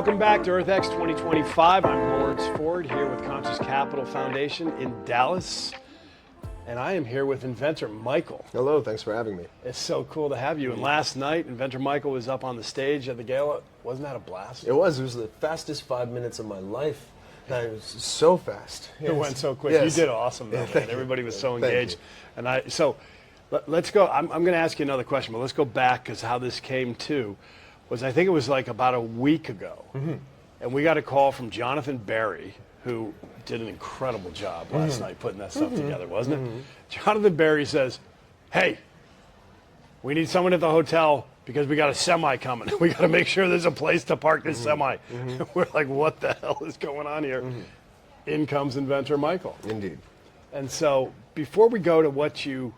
Welcome back to EarthX 2025. I'm Lawrence Ford here with Conscious Capital Foundation in Dallas. And I am here with Inventor Michael. Hello, thanks for having me. It's so cool to have you. And last night, Inventor Michael was up on the stage at the Gala. Wasn't that a blast? It was the fastest 5 minutes of my life. That was so fast. Yes. It went so quick. Yes. You did awesome, though, man. Everybody was so engaged. Thank And so let's go. I'm going to ask you another question, but let's go back because how this came to was I think it was like about a week ago. Mm-hmm. And we got a call from Jonathan Berry, who did an incredible job last night putting that stuff together, wasn't it? Jonathan Berry says, hey, we need someone at the hotel because we got a semi coming. We got to make sure there's a place to park this semi. We're like, what the hell is going on here? In comes Inventor Michael. Indeed. And so before we go to what you,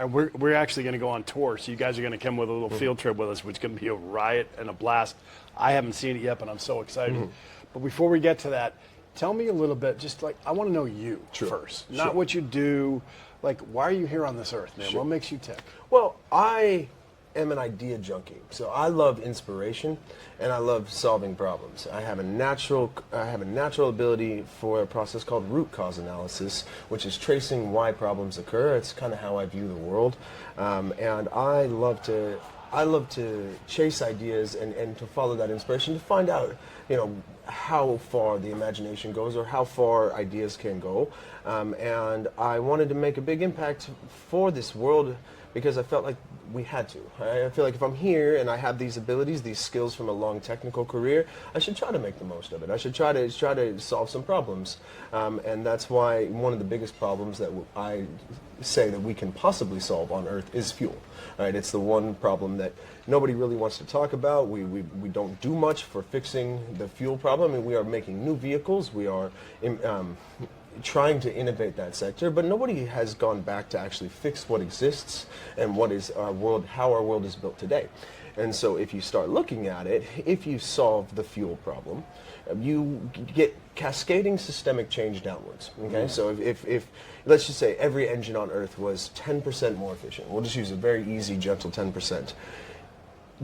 we're actually going to go on tour, so you guys are going to come with a little field trip with us, which is going to be a riot and a blast. I haven't seen it yet, but I'm so excited. But before we get to that, tell me a little bit, just like, I want to know you first. Not what you do. Like, why are you here on this earth, man? What makes you tick? Well, I am an idea junkie. So I love inspiration and I love solving problems. I have a natural ability for a process called root cause analysis, which is tracing why problems occur. It's kind of how I view the world. And I love to chase ideas and to follow that inspiration to find out, how far the imagination goes or how far ideas can go. And I wanted to make a big impact for this world because I felt like we had to. I feel like if I'm here and I have these abilities, these skills from a long technical career, I should try to make the most of it. I should try to solve some problems. And that's why one of the biggest problems that I say that we can possibly solve on Earth is fuel. Right? It's the one problem that nobody really wants to talk about. We don't do much for fixing the fuel problem, and we are making new vehicles. We are trying to innovate that sector, but nobody has gone back to actually fix what exists and what is our world, how our world is built today. And so if you start looking at it, if you solve the fuel problem, you get cascading systemic change downwards. Okay, so if let's just say every engine on Earth was 10% more efficient, we'll just use a very easy, gentle 10%.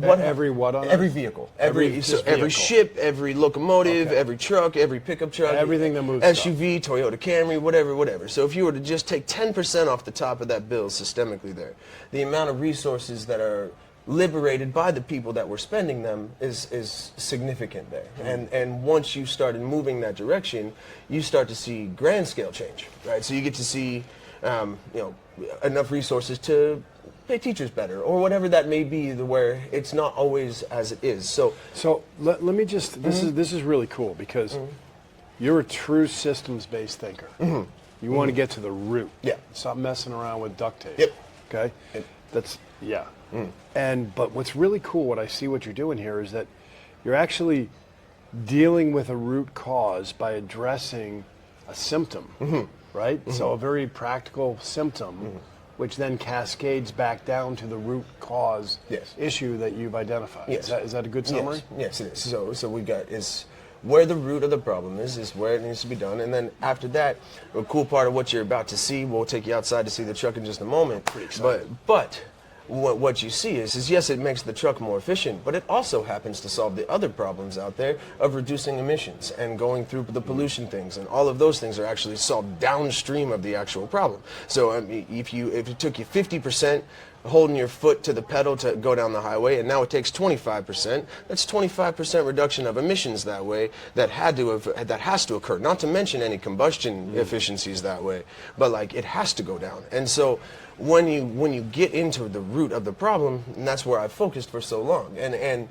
Every what on every Earth? vehicle, Every every ship, every locomotive, every truck, every pickup truck, everything that moves, SUV, Toyota Camry, whatever. So if you were to just take 10% off the top of that bill systemically there, the amount of resources that are liberated by the people that were spending them is significant there. And once you started moving that direction, you start to see grand scale change, right? So you get to see enough resources to pay teachers better, or whatever that may be, where it's not always as it is. So let me just, this is really cool because you're a true systems-based thinker. You want to get to the root. Yeah. Stop messing around with duct tape. Yep. Okay? That's, yeah. But what's really cool, what I see what you're doing here is that you're actually dealing with a root cause by addressing a symptom, right? So a very practical symptom, which then cascades back down to the root cause issue that you've identified. Yes. Is that a good summary? Yes, it is. So we got is where the root of the problem is where it needs to be done, and then after that, a cool part of what you're about to see, we'll take you outside to see the truck in just a moment. Pretty exciting. But what you see is yes, it makes the truck more efficient, but it also happens to solve the other problems out there of reducing emissions and going through the pollution things, and all of those things are actually solved downstream of the actual problem. So if it took you 50% holding your foot to the pedal to go down the highway, and now it takes 25%, that's 25% reduction of emissions that way that has to occur, not to mention any combustion efficiencies that way, but like it has to go down. And so when you get into the root of the problem, and that's where I've focused for so long, and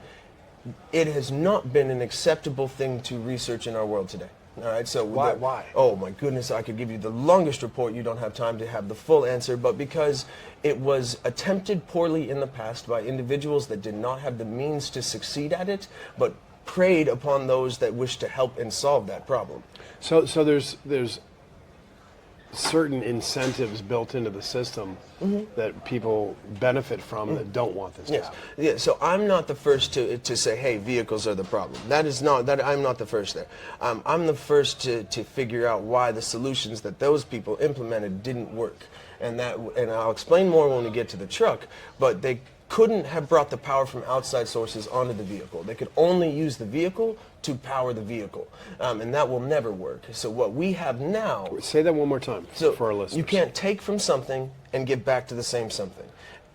it has not been an acceptable thing to research in our world today. All right, so why? Oh my goodness, I could give you the longest report. You don't have time to have the full answer, but because it was attempted poorly in the past by individuals that did not have the means to succeed at it, but preyed upon those that wish to help and solve that problem. So there's certain incentives built into the system that people benefit from that don't want this to happen. Yeah, so I'm not the first to say, hey, vehicles are the problem. I'm not the first there. I'm the first to figure out why the solutions that those people implemented didn't work. And I'll explain more when we get to the truck, but couldn't have brought the power from outside sources onto the vehicle. They could only use the vehicle to power the vehicle, and that will never work. So what we have now... Say that one more time for our listeners. You can't take from something and give back to the same something.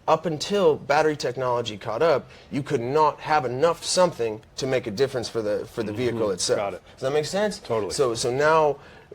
Up until battery technology caught up, you could not have enough something to make a difference for the vehicle itself. Got it. Does that make sense? Totally. So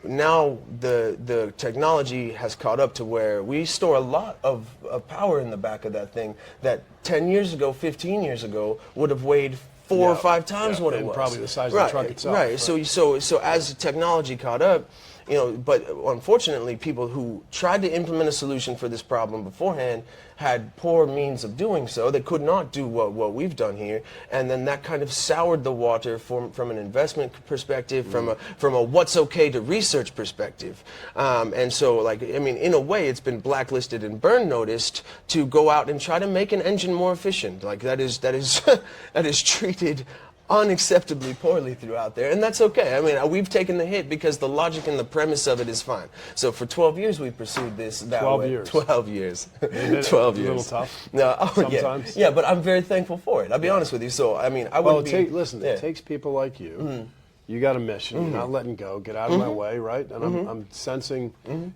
now the technology has caught up to where we store a lot of power in the back of that thing that 10 years ago, 15 years ago would have weighed 4 or 5 times what it was. Probably the size of the truck itself. Right. So as technology caught up, but unfortunately, people who tried to implement a solution for this problem beforehand had poor means of doing so. They could not do what we've done here, and then that kind of soured the water from an investment perspective, from a what's okay to research perspective. And so, in a way, it's been blacklisted and burn noticed to go out and try to make an engine more efficient. That is that is treated unacceptably poorly throughout there, and that's okay. I mean, we've taken the hit because the logic and the premise of it is fine. So for 12 years we pursued this that 12 way. years. 12 years. 12 years. A little tough. No, sometimes. Yeah, but I'm very thankful for it. I'll be honest with you. So I mean, I wouldn't it takes people like you. You got a mission. You're not letting go. Get out of my way, right? And I'm sensing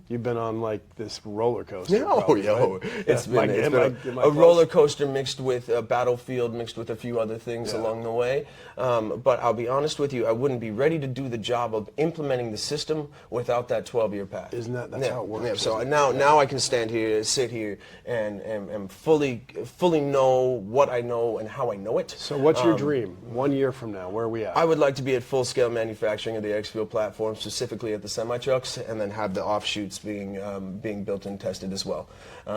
you've been on this roller coaster. It's been a roller coaster mixed with a battlefield, mixed with a few other things along the way. But I'll be honest with you, I wouldn't be ready to do the job of implementing the system without that 12-year path. That's how it works? Yeah. So now I can sit here, and fully know what I know and how I know it. So what's your dream? 1 year from now, where are we at? I would like to be at full-scale manufacturing of the X-Fuel platform, specifically at the semi-trucks, and then have the offshoots being built and tested as well.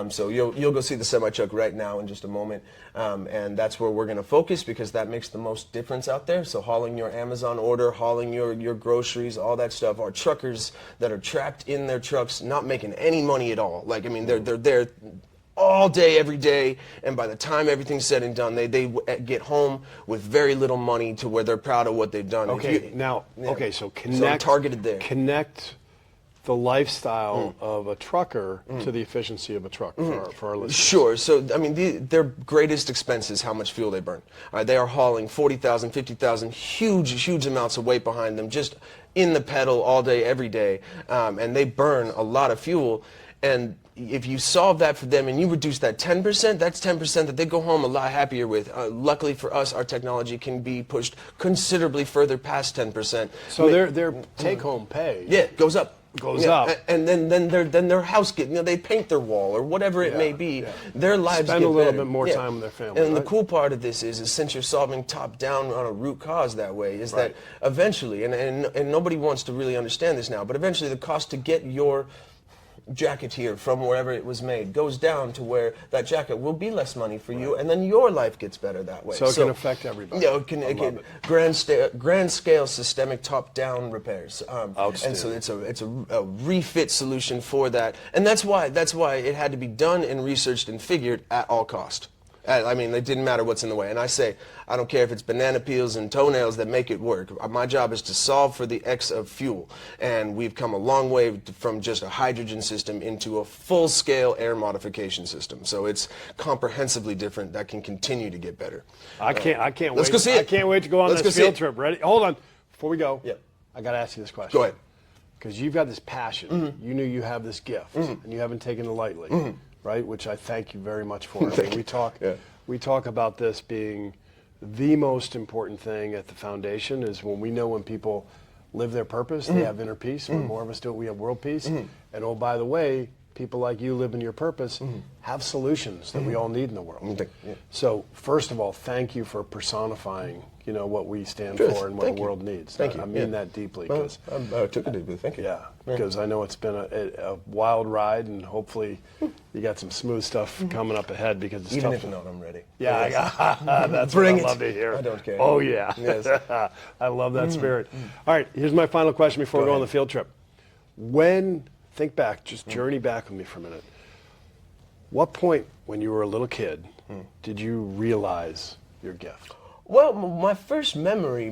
So you'll go see the semi-truck right now in just a moment, and that's where we're going to focus because that makes the most difference out there. So hauling your Amazon order, hauling your groceries, all that stuff, are truckers that are trapped in their trucks, not making any money at all. They're there all day, every day, and by the time everything's said and done, they get home with very little money to where they're proud of what they've done. So I'm targeted there. Connect the lifestyle of a trucker to the efficiency of a truck for our listeners. Sure. So, I mean, their greatest expense is how much fuel they burn. They are hauling 40,000, 50,000, huge amounts of weight behind them, just in the pedal all day, every day, and they burn a lot of fuel. And if you solve that for them and you reduce that 10%, that's 10% that they go home a lot happier with. Luckily for us, our technology can be pushed considerably further past 10%. So their take-home pay goes up. Up. And then their house they paint their wall or whatever it may be. Their lives spend get a little better. bit more time with their family. And the cool part of this is since you're solving top down on a root cause that way, is that eventually, and nobody wants to really understand this now, but eventually the cost to get your jacket here from wherever it was made goes down to where that jacket will be less money for you, and then your life gets better that way. So it can affect everybody. Yeah, it can grand scale systemic top down repairs. And so it's a refit solution for that, and that's why it had to be done and researched and figured at all cost. I mean, it didn't matter what's in the way. And I say, I don't care if it's banana peels and toenails that make it work. My job is to solve for the X of fuel. And we've come a long way from just a hydrogen system into a full-scale air modification system. So it's comprehensively different. That can continue to get better. I can't wait. Let's go see it. I can't wait to go on this field trip. Ready? Hold on. Before we go, I got to ask you this question. Go ahead. Because you've got this passion. You knew you have this gift, and you haven't taken it lightly. Right, which I thank you very much for. I mean, we talk about this being the most important thing at the foundation is when people live their purpose, they have inner peace. When more of us do it, we have world peace. And oh, by the way, people like you live in your purpose, have solutions that we all need in the world. So first of all, thank you for personifying what we stand for and what the world needs. Thank you. I mean that deeply. Well, I took it deeply. Thank you. Yeah, because I know it's been a wild ride, and hopefully you got some smooth stuff coming up ahead because it's Even tough. if not, I'm ready. Yeah, that's Bring what I it. love to hear. I don't care. Oh, yeah. Yes. I love that spirit. All right, here's my final question before we go on the field trip. Think back, just journey back with me for a minute. What point when you were a little kid did you realize your gift? Well, my first memory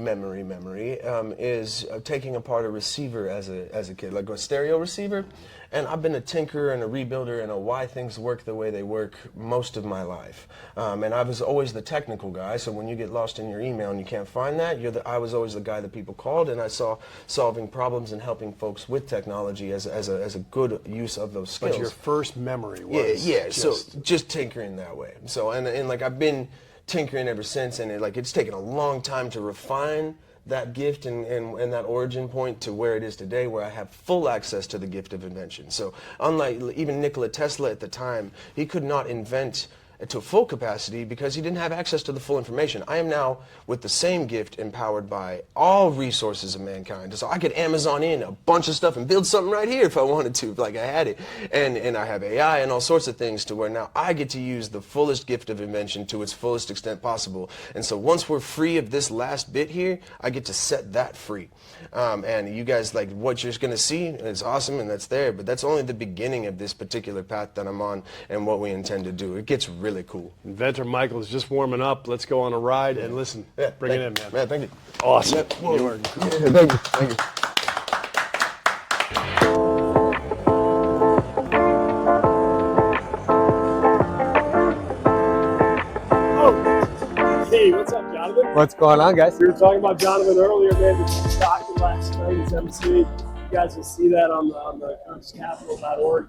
is taking apart a receiver as a kid, like a stereo receiver. And I've been a tinkerer and a rebuilder and a why things work the way they work most of my life. And I was always the technical guy. So when you get lost in your email and you can't find that, I was always the guy that people called, and I saw solving problems and helping folks with technology as a good use of those skills. But your first memory was so just tinkering that way. So and like I've been tinkering ever since, and it's taken a long time to refine that gift and that origin point to where it is today, where I have full access to the gift of invention. So unlike even Nikola Tesla at the time, he could not invent to full capacity because he didn't have access to the full information. I am now, with the same gift, empowered by all resources of mankind. So I could Amazon in a bunch of stuff and build something right here if I wanted to, like I had it. And I have AI and all sorts of things to where now I get to use the fullest gift of invention to its fullest extent possible. And so once we're free of this last bit here, I get to set that free. And you guys, like, what you're going to see is awesome, and that's there, but that's only the beginning of this particular path that I'm on and what we intend to do. It gets really cool. Inventor Michael is just warming up. Let's go on a ride and listen. Yeah, Bring it in, man. Man, thank you. Awesome. Yeah, You are thank you. Thank you. Hey, what's up, Jonathan? What's going on, guys? We were talking about Jonathan earlier, man. He's talking last night. His MC. You guys will see that on the capital.org.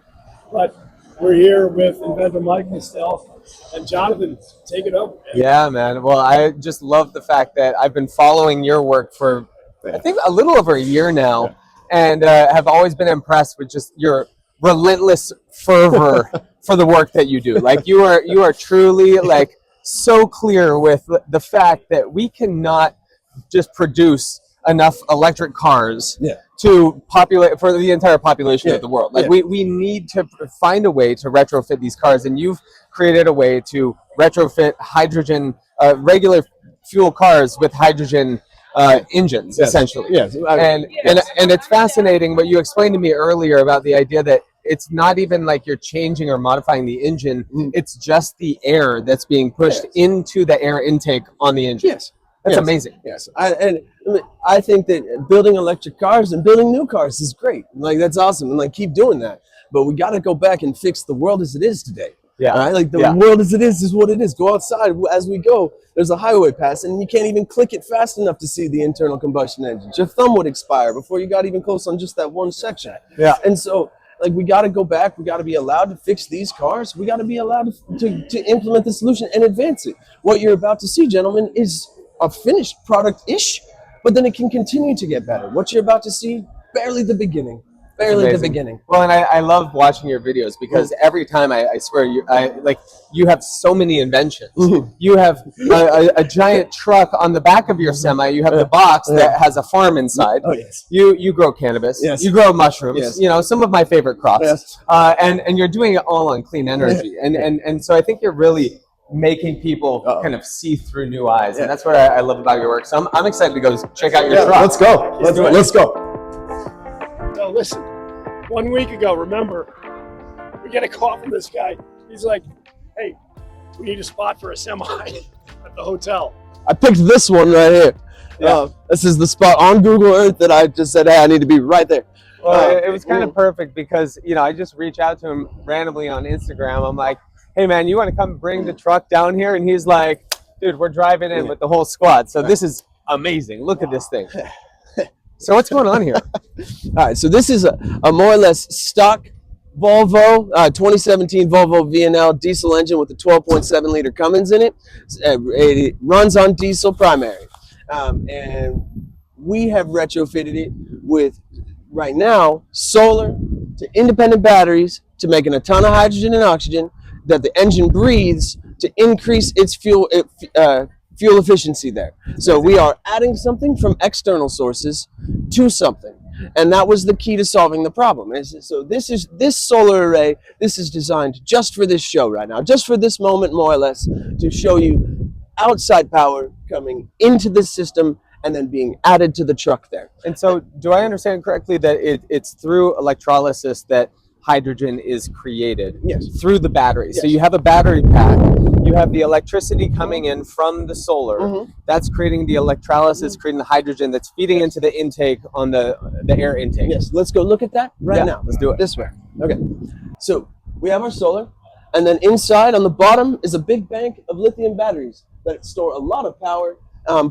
But we're here with Inventor Michael still. And Jonathan, take it over, man. Yeah, man. Well, I just love the fact that I've been following your work for, I think, a little over a year now, and have always been impressed with just your relentless fervor for the work that you do. Like, you are truly, like, so clear with the fact that we cannot just produce enough electric cars to populate for the entire population of the world. Like we need to find a way to retrofit these cars, and you've created a way to retrofit hydrogen, regular fuel cars with hydrogen engines, essentially. And it's fascinating what you explained to me earlier about the idea that it's not even like you're changing or modifying the engine. It's just the air that's being pushed into the air intake on the engine. That's amazing. I think that building electric cars and building new cars is great. Like, that's awesome, and like, keep doing that. But we got to go back and fix the world as it is today. All right? Like, the world as it is what it is. Go outside as we go. There's a highway passing, and you can't even click it fast enough to see the internal combustion engines. Your thumb would expire before you got even close on just that one section. And so, like, we got to go back. We got to be allowed to fix these cars. We got to be allowed to implement the solution and advance it. What you're about to see, gentlemen, is a finished product-ish, but then it can continue to get better. What you're about to see, barely the beginning. Barely the beginning. Well, and I love watching your videos because every time I swear you have so many inventions. You have a giant truck on the back of your semi. You have the box that has a farm inside. You grow cannabis. You grow mushrooms. You know, some of my favorite crops. And you're doing it all on clean energy. And so I think you're really making people kind of see through new eyes, and that's what I love about your work. So I'm excited to go check out your truck. Let's go. Let's go. So listen, 1 week ago, remember, we get a call from this guy. He's like, hey, we need a spot for a semi at the hotel. I picked this one right here. This is the spot on Google Earth that I just said, hey, I need to be right there. Well, it was kind of perfect because, you know, I just reach out to him randomly on Instagram. I'm like, hey, man, you want to come bring the truck down here? And he's like, dude, we're driving in with the whole squad. So this is amazing. Look at this thing. So what's going on here? All right, so this is a more or less stock Volvo, 2017 Volvo VNL diesel engine with a 12.7 liter Cummins in it. It runs on diesel primary. And we have retrofitted it with, right now, solar to independent batteries to making a ton of hydrogen and oxygen that the engine breathes to increase its fuel efficiency there. So we are adding something from external sources to something. And that was the key to solving the problem. So this solar array, this is designed just for this show right now, just for this moment, more or less, to show you outside power coming into the system and then being added to the truck there. And so do I understand correctly that it's through electrolysis that hydrogen is created through the battery? So you have a battery pack, you have the electricity coming in from the solar. That's creating the electrolysis, creating the hydrogen that's feeding into the intake on the air intake. Yes, let's go look at that right now. Let's do it. This way. Okay. So we have our solar, and then inside on the bottom is a big bank of lithium batteries that store a lot of power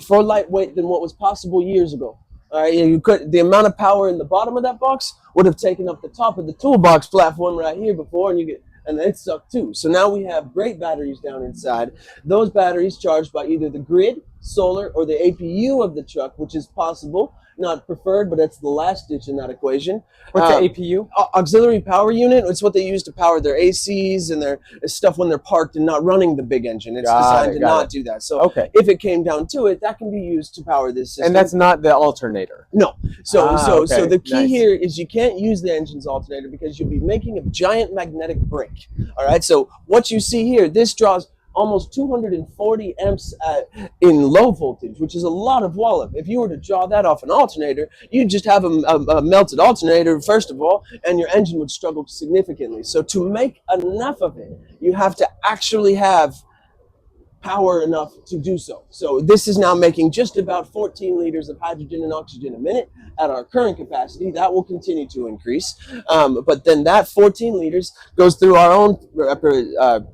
for lightweight than what was possible years ago. All right, you could, the amount of power in the bottom of that box would have taken up the top of the toolbox platform right here before, and it sucked too. So now we have great batteries down inside. Those batteries charged by either the grid, solar, or the APU of the truck, which is possible, not preferred, but it's the last ditch in that equation. What's the APU? Auxiliary power unit. It's what they use to power their ACs and their stuff when they're parked and not running the big engine. It's designed to not do that. So if it came down to it, that can be used to power this system. And that's not the alternator. No. So okay. the key here is you can't use the engine's alternator because you'll be making a giant magnetic brake. All right. So what you see here, this draws almost 240 amps in low voltage, which is a lot of wallop. If you were to draw that off an alternator, you'd just have a melted alternator, first of all, and your engine would struggle significantly. So to make enough of it, you have to actually have power enough to do so. So this is now making just about 14 liters of hydrogen and oxygen a minute at our current capacity. That will continue to increase. But then that 14 liters goes through our own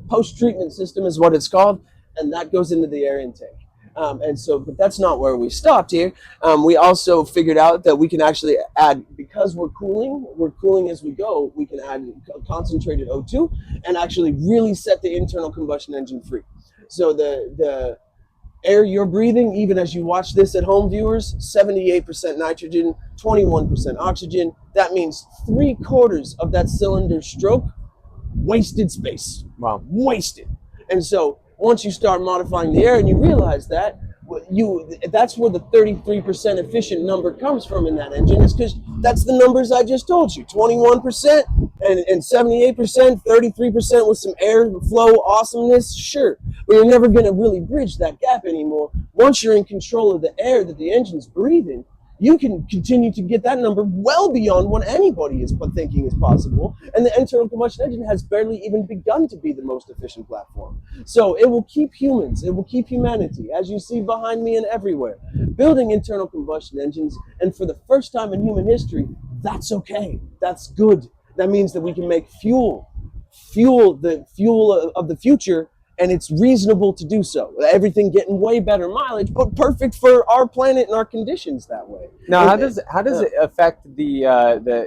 post-treatment system is what it's called, and that goes into the air intake. But that's not where we stopped here. We also figured out that we can actually add, because we're cooling as we go, we can add concentrated O2 and actually really set the internal combustion engine free. So the air you're breathing, even as you watch this at home, viewers, 78% nitrogen, 21% oxygen. That means 3/4 of that cylinder stroke, wasted space. Wow. Wasted. And so once you start modifying the air and you realize that, that's where the 33% efficient number comes from in that engine, is because that's the numbers I just told you. 21% and 78%, 33% with some air flow awesomeness, sure. But you're never going to really bridge that gap anymore. Once you're in control of the air that the engine's breathing, you can continue to get that number well beyond what anybody is thinking is possible. And the internal combustion engine has barely even begun to be the most efficient platform. So it will keep humans, it will keep humanity, as you see behind me and everywhere, building internal combustion engines. And for the first time in human history, that's okay. That's good. That means that we can make fuel the fuel of the future, and it's reasonable to do so. Everything getting way better mileage, but perfect for our planet and our conditions that way. Now, how does it affect the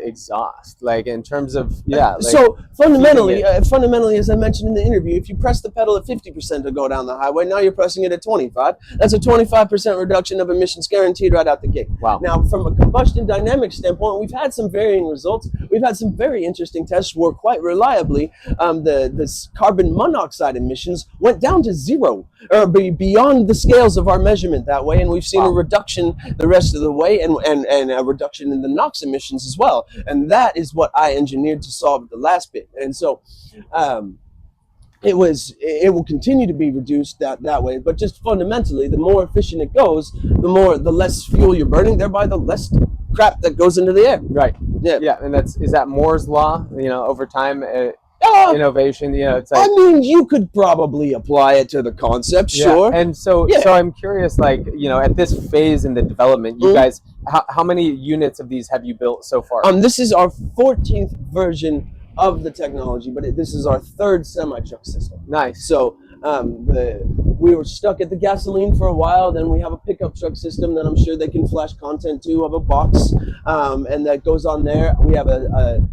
exhaust? Like in terms of so fundamentally, as I mentioned in the interview, if you press the pedal at 50% to go down the highway, now you're pressing it at 25. That's a 25% reduction of emissions guaranteed right out the gate. Wow. Now, from a combustion dynamics standpoint, we've had some varying results. We've had some very interesting tests where quite reliably the carbon monoxide emissions went down to zero, or beyond the scales of our measurement that way, and we've seen a reduction the rest of the way, and a reduction in the NOx emissions as well. And that is what I engineered to solve the last bit. And so it will continue to be reduced that way, but just fundamentally, the more efficient it goes, the less fuel you're burning, thereby the less crap that goes into the air. Right. Yeah. And is that Moore's law? Over time. Innovation, it's like, I mean, you could probably apply it to the concept, sure. And so I'm curious, at this phase in the development, you guys, how many units of these have you built so far? This is our 14th version of the technology, but this is our 3rd semi-truck system. Nice. So we were stuck at the gasoline for a while. Then we have a pickup truck system that I'm sure they can flash content to of a box, and that goes on there. We have a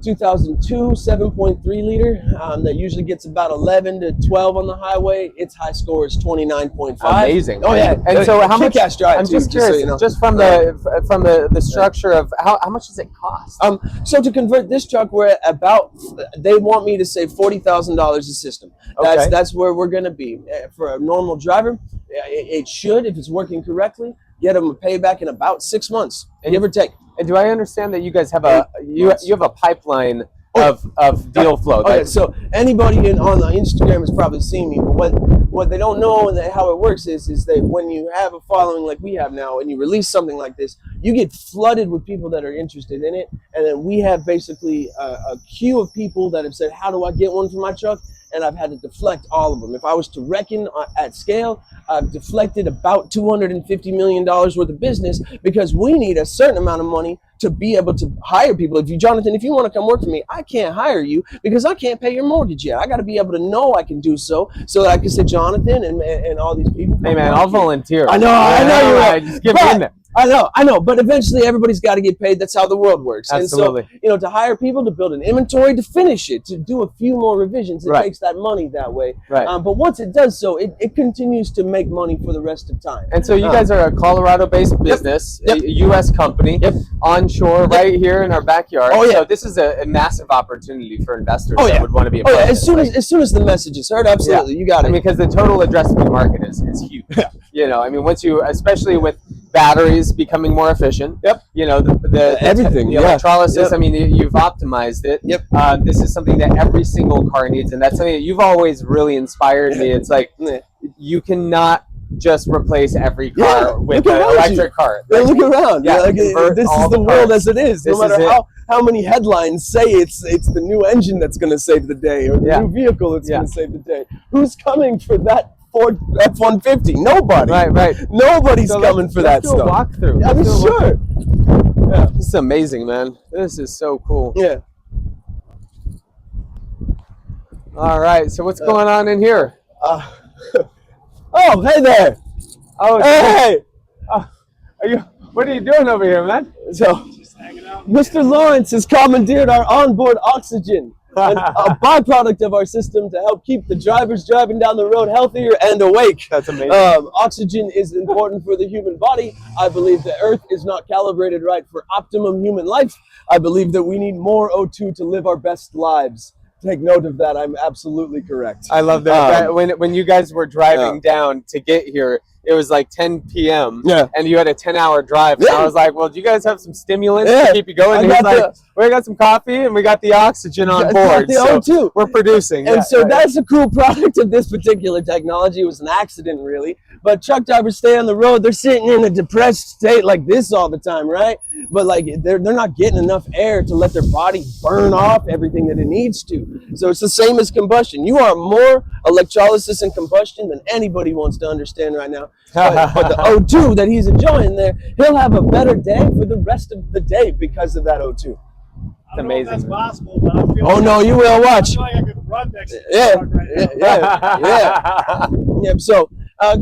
2002 7.3 liter that usually gets about 11 to 12 on the highway. Its high score is 29.5. Amazing. Oh yeah. And so how much? Drive I'm too, just curious, just from the structure of how much does it cost? So to convert this truck, we're at they want me to say $40,000 a system. That's where we're going to be. For a normal driver, it should, if it's working correctly, get them a payback in about 6 months, give or take. And do I understand that you guys have you have a pipeline of deal flow? Okay, so anybody on the Instagram has probably seen me, but what they don't know and how it works is that when you have a following like we have now and you release something like this, you get flooded with people that are interested in it, and then we have basically a queue of people that have said, how do I get one for my truck? and I've had to deflect all of them. If I was to reckon at scale, I've deflected about $250 million worth of business because we need a certain amount of money to be able to hire people. If you, Jonathan, if you want to come work for me, I can't hire you because I can't pay your mortgage yet. I got to be able to know I can do so that I can say, Jonathan and all these people. Hey man, I'll volunteer. I know you will. Just get me in there. I know, but eventually everybody's got to get paid. That's how the world works. Absolutely. And so, to hire people, to build an inventory, to finish it, to do a few more revisions, it takes that money that way. Right. But once it does so, it continues to make money for the rest of time. And so you guys are a Colorado-based business, a U.S. company, onshore, right here in our backyard. Oh, yeah. So this is a massive opportunity for investors that would want to be a part of As soon as the message is heard, absolutely, you got it. I mean, because the total addressable market is huge. I mean, once you, especially with batteries becoming more efficient. Yep. Everything. The electrolysis. I mean, you've optimized it. Yep. This is something that every single car needs, and that's something that you've always really inspired me. It's like you cannot just replace every car with an electric car. Look around. This is the world as it is. No matter how many headlines say it's the new engine that's going to save the day or the new vehicle that's going to save the day. Who's coming for that Ford F-150? Nobody. Right. Nobody's coming for that stuff. Walk through. I mean, sure. Yeah. This is amazing, man. This is so cool. Yeah. All right. So what's going on in here? Oh, hey there. Oh, hey. What are you doing over here, man? So, Mr. Lawrence has commandeered our onboard oxygen. A byproduct of our system to help keep the drivers driving down the road healthier and awake. That's amazing. Oxygen is important for the human body. I believe the Earth is not calibrated right for optimum human life. I believe that we need more O2 to live our best lives. Take note of that. I'm absolutely correct. I love that. When you guys were driving down to get here, it was like 10 p.m. and you had a 10-hour drive. And I was like, well, do you guys have some stimulants to keep you going? And he's like, we got some coffee and we got the oxygen on board. The O2. We're producing. And that's a cool product of this particular technology. It was an accident, really. But truck drivers stay on the road. They're sitting in a depressed state like this all the time, right? But like they're not getting enough air to let their body burn off everything that it needs to. So it's the same as combustion. You are more electrolysis and combustion than anybody wants to understand right now. But the O2 that he's enjoying there, he'll have a better day for the rest of the day because of that O2. It's amazing. That's possible, but I feel no, you will watch. I feel like I could run next to the truck right now. Yeah. So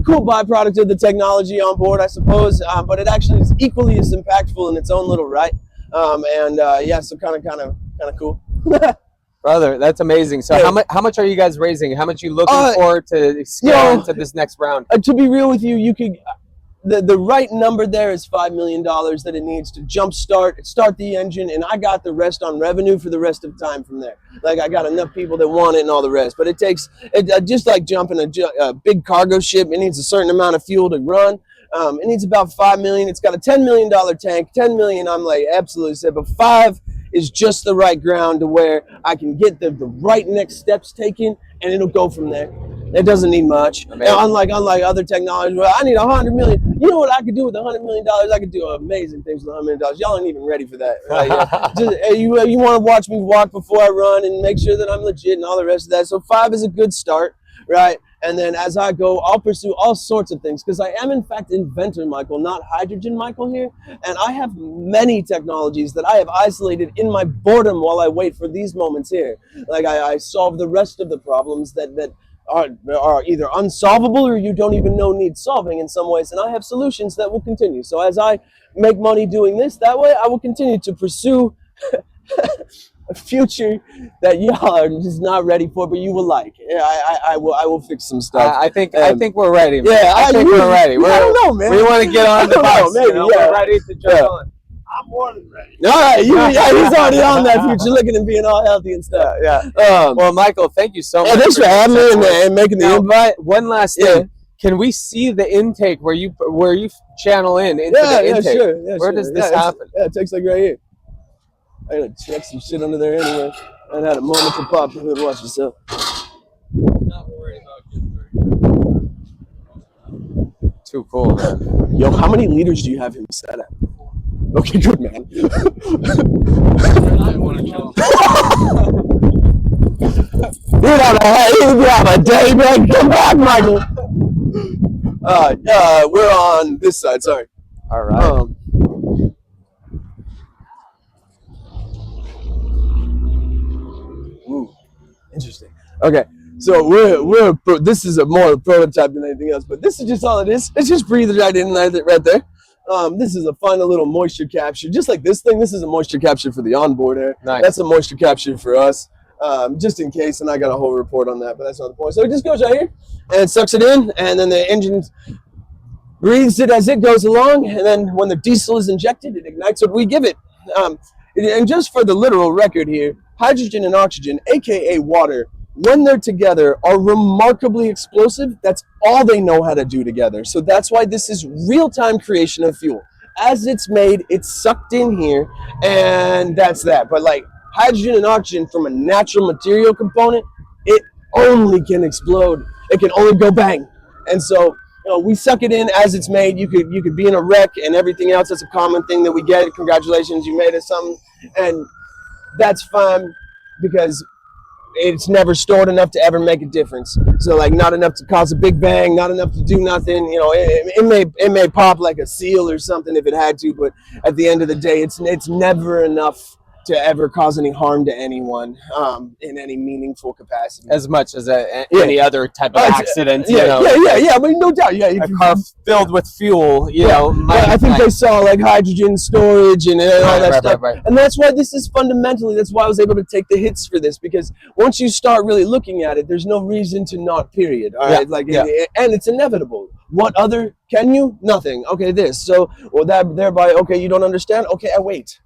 cool byproduct of the technology on board, I suppose. But it actually is equally as impactful in its own little right. So kind of cool. Brother, that's amazing. So how much are you guys raising? How much are you looking for to scale into this next round? To be real with you, you could the right number there is $5 million that it needs to start the engine, and I got the rest on revenue for the rest of time from there. Like I got enough people that want it and all the rest. But it takes just like jumping a big cargo ship. It needs a certain amount of fuel to run. It needs about $5 million. It's got a $10 million tank. $10 million, I'm like absolutely set, but 5 is just the right ground to where I can get the right next steps taken, and it'll go from there. It doesn't need much. Unlike other technologies, where I need $100 million. You know what I could do with $100 million? I could do amazing things with $100 million. Y'all ain't even ready for that. Right? You want to watch me walk before I run and make sure that I'm legit and all the rest of that. So 5 is a good start, right? And then as I go, I'll pursue all sorts of things because I am, in fact, Inventor Michael, not Hydrogen Michael here. And I have many technologies that I have isolated in my boredom while I wait for these moments here. Like I solve the rest of the problems that are either unsolvable or you don't even know need solving in some ways. And I have solutions that will continue. So as I make money doing this that way, I will continue to pursue a future that y'all are just not ready for, but you will like. Yeah, I will fix some stuff. I think we're ready. Man. Yeah, I think we're ready. I don't know, man. We want to get on the bus. Maybe, We're ready to jump on. I'm more than ready. All right, he's already on that future, looking and being all healthy and stuff. Well, Michael, thank you so much. Thanks for having me and making the invite. One last thing. Can we see the intake where you channel into the intake? Sure. Where does this happen? It takes like right here. I gotta check some shit under there anyway. I had a moment to pop. Watch yourself. Not worried about getting too cool, man. Yo, how many liters do you have him set at? Okay, good, man. You'd have a day, man. Come back, Michael. We're on this side. Sorry. All right. Ooh, interesting. Okay, so this is a more prototype than anything else, but this is just all it is. It's just breathed right in right there. This is a final little moisture capture, just like this thing. This is a moisture capture for the onboard air. Nice. That's a moisture capture for us, just in case. And I got a whole report on that, but that's not the point. So it just goes right here and sucks it in, and then the engine breathes it as it goes along, and then when the diesel is injected, it ignites what we give it. And just for the literal record here, hydrogen and oxygen, aka water, when they're together, are remarkably explosive. That's all they know how to do together. So that's why this is real-time creation of fuel. As it's made, it's sucked in here, and that's that. But like hydrogen and oxygen from a natural material component, it only can explode. It can only go bang. And so we suck it in as it's made. You could be in a wreck and everything else. That's a common thing that we get. Congratulations, you made it something. And that's fine because it's never stored enough to ever make a difference. So like not enough to cause a big bang, not enough to do nothing. It may pop like a seal or something if it had to, but at the end of the day, it's never enough to ever cause any harm to anyone in any meaningful capacity. As much as any other type of accident. Yeah, I mean, no doubt. Yeah, a car filled with fuel, you know. I think they saw like hydrogen storage and all that stuff. Right. And that's why this is fundamentally, that's why I was able to take the hits for this, because once you start really looking at it, there's no reason to not, period. All right, and it's inevitable. What other can you? Nothing. Okay, this. So, well, that thereby, okay, you don't understand? Okay, I wait.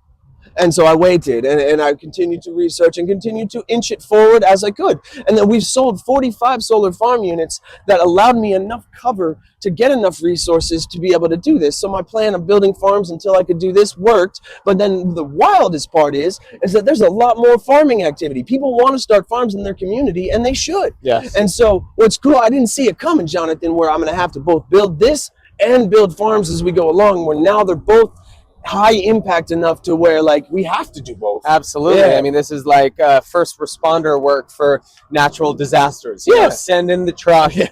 And so I waited, and I continued to research and continued to inch it forward as I could. And then we've sold 45 solar farm units that allowed me enough cover to get enough resources to be able to do this. So my plan of building farms until I could do this worked. But then the wildest part is that there's a lot more farming activity. People want to start farms in their community, and they should. Yes. And so what's cool, I didn't see it coming, Jonathan, where I'm going to have to both build this and build farms as we go along, where now they're both high impact enough to where like we have to do both. Absolutely. Yeah. I mean, this is like first responder work for natural disasters. You know, send in the truck with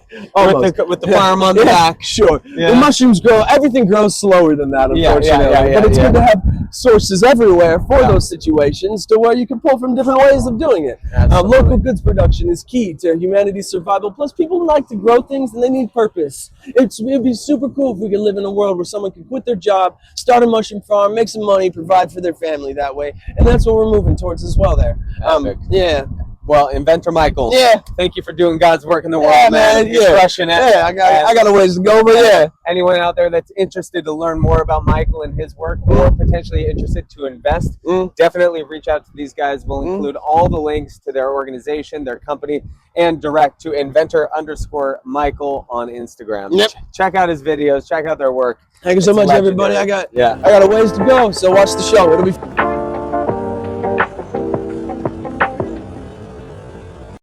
the farm on the back. Sure. Yeah. The mushrooms grow, everything grows slower than that, unfortunately. But it's good to have sources everywhere for those situations to where you can pull from different ways of doing it. Local goods production is key to humanity's survival. Plus, people like to grow things and they need purpose. It'd be super cool if we could live in a world where someone could quit their job, start a mushroom farm, make some money, provide for their family that way. And that's what we're moving towards as well there. Yeah. Well, Inventor Michael. Yeah. Thank you for doing God's work in the world, man. You're crushing it. Yeah, I got a ways to go, but yeah. Anyone out there that's interested to learn more about Michael and his work, or potentially interested to invest, definitely reach out to these guys. We'll include all the links to their organization, their company, and direct to Inventor_Michael on Instagram. Yep. Check out his videos. Check out their work. Thank you so much, everybody. I got a ways to go, so watch the show. It'll be